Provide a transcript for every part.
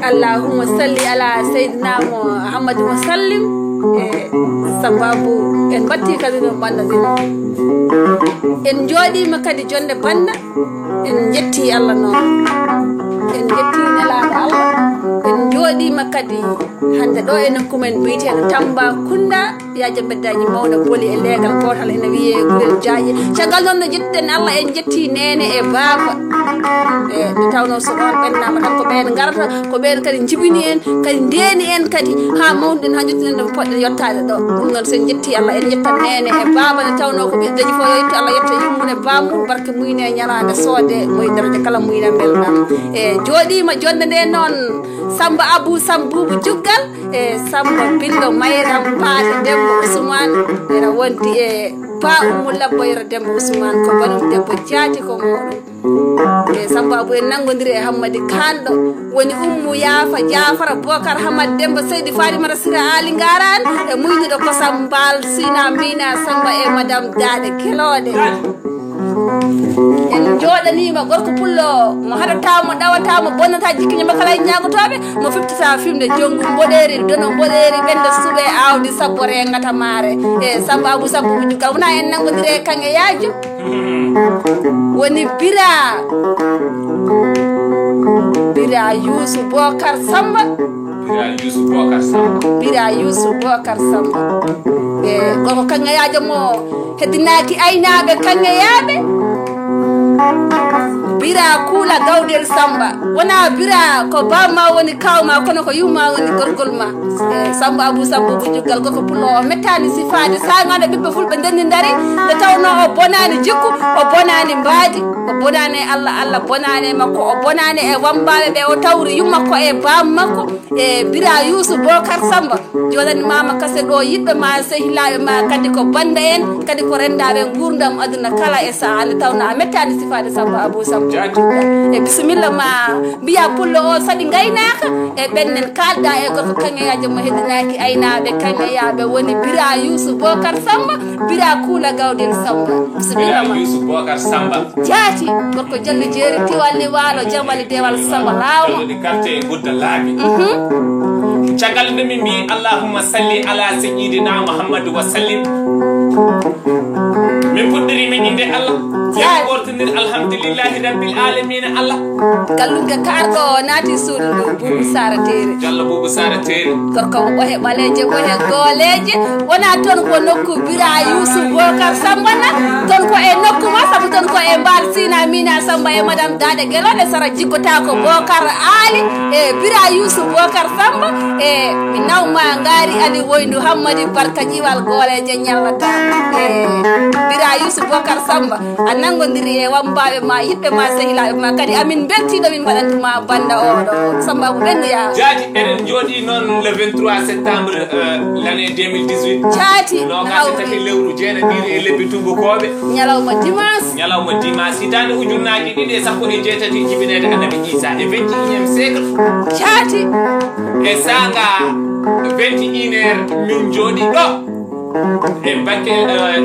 اللهم صل على سيدنا محمد وسلم sababu en batti kadi no banda en jodi makadi jonde banda en jetti Allah non en jetti nelaɗo Allah en jodi makadi hande ɗo enen kumen biyeteɗo Tamba Kunda yaje beddaji mawɗo boli e legal gotal ene wiye gurel jaaje caggal noon no jettiden Allah en jetti nene e baba nde tawno so ɗon ɓennama tan ko ɓen garata ko ɓen kadi jibini en kadi ndeni en kadi ha mawɗen ha jettinen no poɗɗe yottade ɗo ɗum noon sen jetti Allah en jettan nene e baba nde tawno ko ɓiɗɗo dañi fo yo yetto Allah yetto yummune bamum barke muyne ñalade soode moye daraja kala muyne belɗam joɗima jonde nde noon Samba Abou Samboubou Juggal Samba Billo Mayram Paade Dembo Ousmane ena wonti e Pa Umu Labboyra Dembo Ousmane ko banum debbo jaati ko moɗon Samba Abou en nangodiri e Hammadi Kanɗo woni Ummu Yaafa Jafara Bocar Hamad Dembo Seydi Fatimata Sira Ali Ngaran e muyduɗo kosam Mbal Sina Mina Samba e Madame Dade Kelode en joɗanima gorko pullo mo haɗatamo ɗawatamo bonnata jikkiñama kala e ñagotoɓe mo fiftata fimde jonggu mboɗeri dono mboɗeri ɓende suuɓe awdi sabbo rengata maare Samba Abou Samboubou Juggal wona en nangodiri e kange yaajo woni bira Youssou Bocar Samba bira Youssou Bocar Samba gorko kange yaajo mo heddinaki aynaɓe kange yaaɓe bira Kuula Gawdel Samba wona bira ko bamma woni kawma kono ko yumma woni gorgol ma Samba Abou Samboubou Juggal gorko pullo o mettani sifade sagande ɓiɓɓe fulɓe ndenni dari nde tawno o bonani jikku o bonani mbaadi o bonani Allah bonani makko o bonani e wambaɓe ɓe o tawri yummakko e bammakko bira Youssou Bocar Samba joɗani mama kase ɗo yiɗɓe ma sehilaɓe ma kadi ko banda en kadi ko rendaɓe gurdam aduna kala e saha nde tawno a mettani sifade Samba Abou Samboubou e bisimilla ma mbiya pullo o saɗi gaynaka e ɓennen kalda e gorko kangeyajo mo heddinaki aynaɓe kangeyaɓe woni bira Youssou Bocar Samba bira Kuula Gawdel Samba bisimilla ma Youssou Bocar Samba jaati gorko jalli jeeri tiwalli waalo jamali dewal Samba lawma ɗi carte e gudda laaɓi caggal nde min mbi allahumma salli ala sayyidina Muhammadu wa sallim min puɗɗiri min inde Allah ɓortodir alhamdulillahi rabbil alamina Allah gallunge karɗo naati suudu ndu Boubou Sara Téere Diallo Boubou Sara Téere gorko mo ɓohe ɓaleje ɓohe gooleje wona toon ko nokku bira Youssou Bocar Samba na toon ko e nokku ma sabu toon ko e Mbal Sina Mina Samba e Madame Dade Gelode Sara jiggota ko Bocar Ali e bira Youssou Bocar Samba e mi nawma ngaari ani woyndu Hammadi Barka ƴiwal gooleje ñallata e bira Youssou Bocar Samba a nangodiri e wambaɓe ma yiɓɓe ma sehilaɓe ma kadi amin beltiɗo min mbaɗantuma banda oɗo Samba Abou ɓendoya jaati eɗen jooɗi noon le 23 septembre l'année 2018 jaati nogase tati lewru jeenaɗiɗi e lebbi tumbukoɓe ñalawma dimanche hitande ujunnaji ɗiɗi e sappo e jeetati jibinede annabi Isa e 21e siècle jaati e sanga 21 heures min jooɗi ɗo e bakke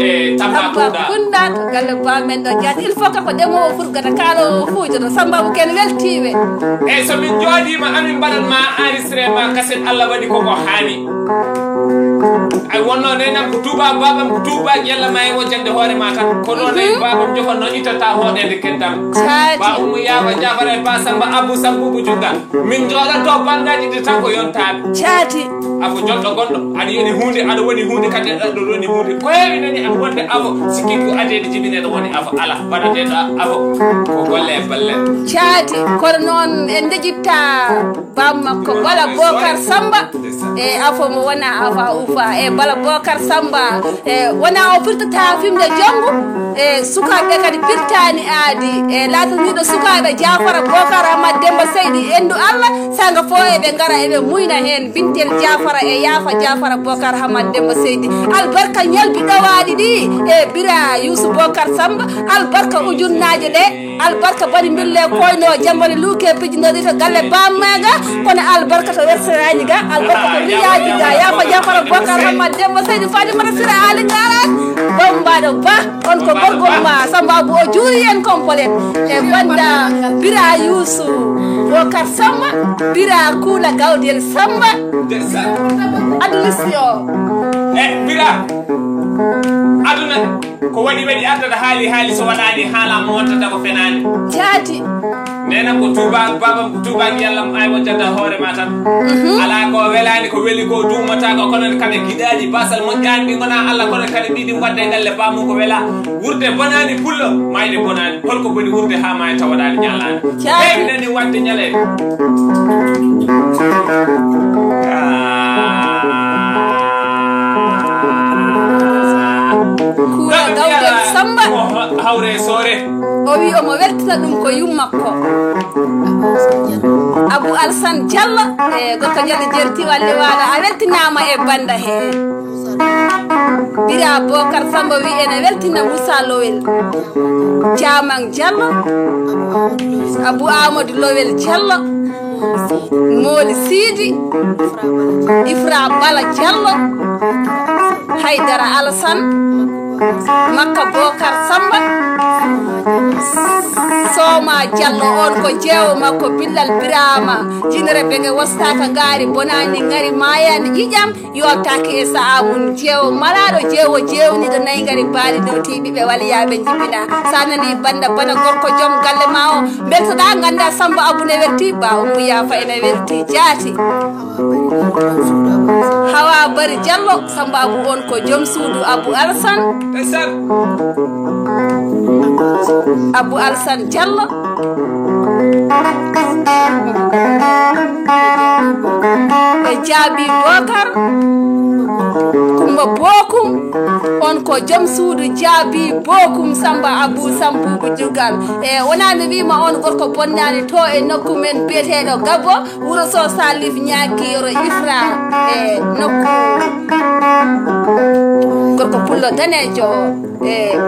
e Tambacounda to galle bamen ɗo jaati il faut que ko demowo furgata kaalowo fuujoto Samba Abou ken weltiɓe eyyi somin jooɗima amin mbaɗatma enregistrement cassette Allah waɗi koko hani ay wonno nenam ko tuuba babam ko tuubaji yalla ma e wojjande hoore ma tan ko noon ay babam jogonno ittata hoɗede keddam ba Umu Yaafa Jafara e ba Samba Abou Samboubou Juggal min jooɗanto bandaji ɗi tan ko yontaɓe jaati afo jolɗo goɗɗo aɗa yiɗi hunde aɗa woni hunde kadi aɗa woni hunde ko heewi nani am wonde afo sikki ko adeede jibineɗo woni afo ala baɗateɗo afo ko golle e balle jaati kono noon en deƴitta bammakko Bala Bocar Samba e afo mo wona afa ufa e Bala Bocar Samba e wona o firtata fimde jonggu e sukaɓe kadi firtani aadi e lataniɗo sukaɓe Jafara Bocar Hamad Demba Seydi endu Allah sanga fo eɓe gara eɓe muyna hen bintel Jafara e Yaafa Jafara Bocar Hamad Demba Seydi albarka ñalbi ɗawaɗi ɗi e bira Youssou Bocar Samba albarka ujunnaje ɗe albarka bani mbille koyno jambani luuke pijinoɗi to galle bammaga kono albarka to werseraji ga albarka to riyaji ga Yaafa Jafara Bocar Hamad Demba Seydi Fatimata Sira Ali Ngaran bambaɗo ba on ko gorgol ma Samba Abou o juuri en complet e banda bira Youssou Bokar Samba bira Kula Gawdel Samba adulisi o bira aduna ko waɗi addata haali so waɗani haala mo wontata ko fenani jaati nena ko tuba babam ko tuba yalla ay wonjata hoore ma tan ala ko welani ko weli ko dumata ko kono kane gidaji basal mo gandi gona alla kono kane bidi wadde galle bamu ko wela wurde bonani pullo mayde bonani holko boni wurde ha may tawadani nyallani heewi nani wadde nyale Kula Gawdel Samba hawre sore o wi omo weltita ɗum ko yummakko Abou Alassane Diallo gorko Diallo jerti walle waɗa a weltinama e banda he bira Bokar Samba wi ene weltina Moussa Lowel Diamang Diallo Abou Amadou Lowel Diallo Moli Sidi Ifra Bala Diallo Haydara Alassane Makka Bokar Samba Soma Diallo on ko jeewo makko billal birama jinere bege wastaka ngari bonani ngari mayani jijam yottaki e saamun jeewo malado jeewo jewni do nay ngari baali do tibibe waliyabe jibina sanani banda bana gorko jom galle ma o beltoda ganda Samba Abou ne werti ba o muyafa ene werti jaati Hawa Bari Diallo Samba Abou on ko jom suudu Abou Alassane Abou Alassane Diallo e Jaabi Bokar Kumba Bokum on ko jom suudu Jaabi Bokum Samba Abou Sambubu Jugal e wona mi wima on gorko bonnani to e nokku men biyeteɗo Gabbo wuro so Salif Ñakiro Ifra e nokku gorko pullo danejo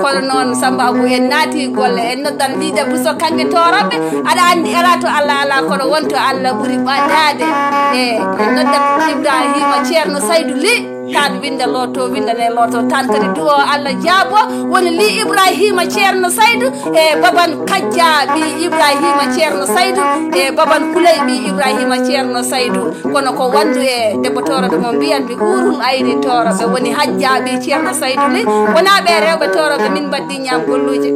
kono noon Samba Abou en naati golle en noddan wiide buso kange toroɓe aɗa andi ala to Allah ala kono wonto Allah ɓuuri ɓaddade en noddan Ibrahima Ceerno Saydou Ly tan winda loto windane loto tan kadi duwo Allah jaabo woni li Ibrahima Ceerno Saydou e baban Kajja bi Ibrahima Ceerno Saydou e baban Kuley bi Ibrahima Ceerno Saydou kono ko wandu e debbo toroɓe mo mbiyan bi urul ayni toroɓe woni Hajja bi Ceerno Saydou Ly wona ɓe rewɓe toroɓe min mbaddi ñam golluji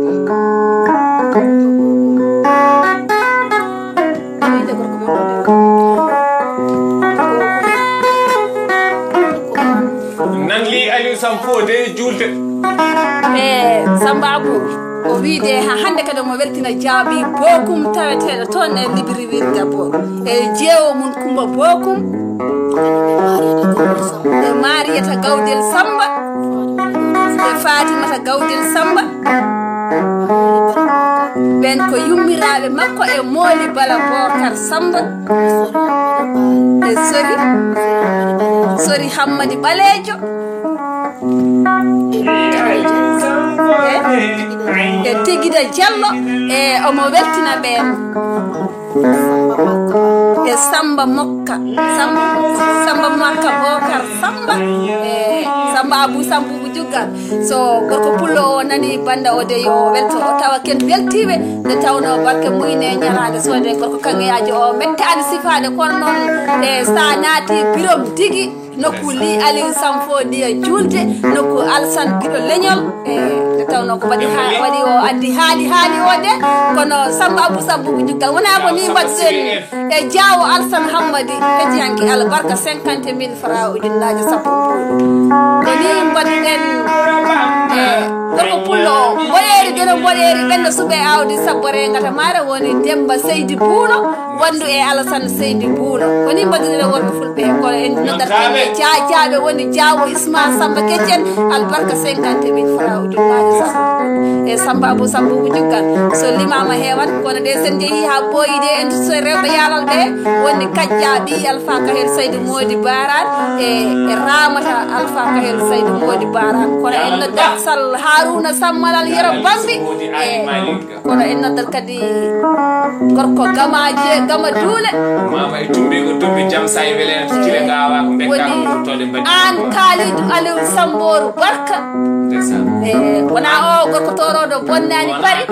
nanli Aliou Samfo de julte Samba Abou o wiide ha hande kadi mo weltina Jaabi Bokum taweteɗo toon e Libreville Gabbo e jeewo mum Kumba Bokum e Mariata Gawdel Samba e Fatimata Gawdel Samba ɓen ko yummiraɓe makko e Moli Bala Bokar Samba e Sori Hammadi Ɓalejo e Tigida Diallo e omo weltina ɓen e Samba Makka Bokar Samba e Samba Abou Sambubu Jugal so gorko pullo o nani banda o de yo welto o tawa ken weltiɓe nde tawno barke muyne ñalade sode gorko kangeyaji o mettani sifade kono noon e sa naati birom digi nokku li Aliou Samfo ndiya julde nokku Alassane Guiɗo leñol nde tawno ko waɗi o addi haali o de kono Samba Abou Sambubu Jugal wona ko ni mbaɗɗen e Diawo Alassane Hammadi hettiyanke albarka 50.000 francs ujunnaje sappo ko ni mbaɗɗen gorko pullo o mboɗeeri dono mboɗeeri ɓenno suɓe awdi sabbore ngata mara woni Demba Seydi Buuno wandu e Alassane Seydi Buuno woni mbaɗɗen worɓe fulɓe kono en noddataɓe jaajaɓe woni Diawo Isma Samba Keccen albarka 50.000 francs ujunnaje sappo e Samba Abou Sambubu Jugal so limama hewan kono de sen jeehi ha ɓooyi de en so rewɓe yalal ɓe woni Kajja ɓi Alpha Kahel Saydou Modi Baran e Ramata Alpha Kahel Saydou Modi Baran kono en noddat Sall Haruna Sammalal Yero Bambi e kono en noddat kadi gorko gama dule mama e tumbi ko tumbi jam say welen cikile gawa ko bekka ko tode mbadi an Kalidou Aliou Samboru barka wona o gorko toroɗo bonnani bari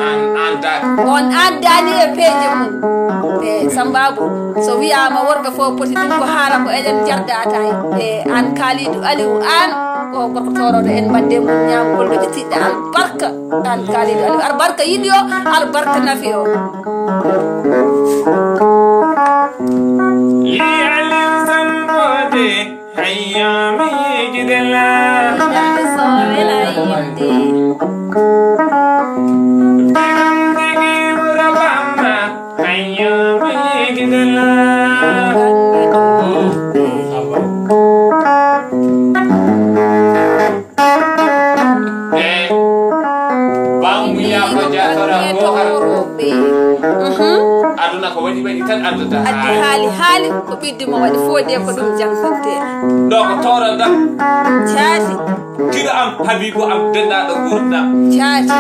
on addani e peeje mum Sambabou so wiyama worɓe fof poti ɗum ko haala ko eɗen jardata e an Kalidou Aliou an ko gorko toroɗo en badde mum ñamgol ɗo ƴettiɗɗo albarka an Kalidou Aliou albarka yiɗi o albarka nafi o li Aliou Sambode hayyami jidela sowela yidde aduna ko waɗi tan adduda addi haali ko ɓiddimo waɗi foode ko ɗum jamfante ɗo ko toroɗa caati kiɗo am Habibou am denɗaɗo gurdam caati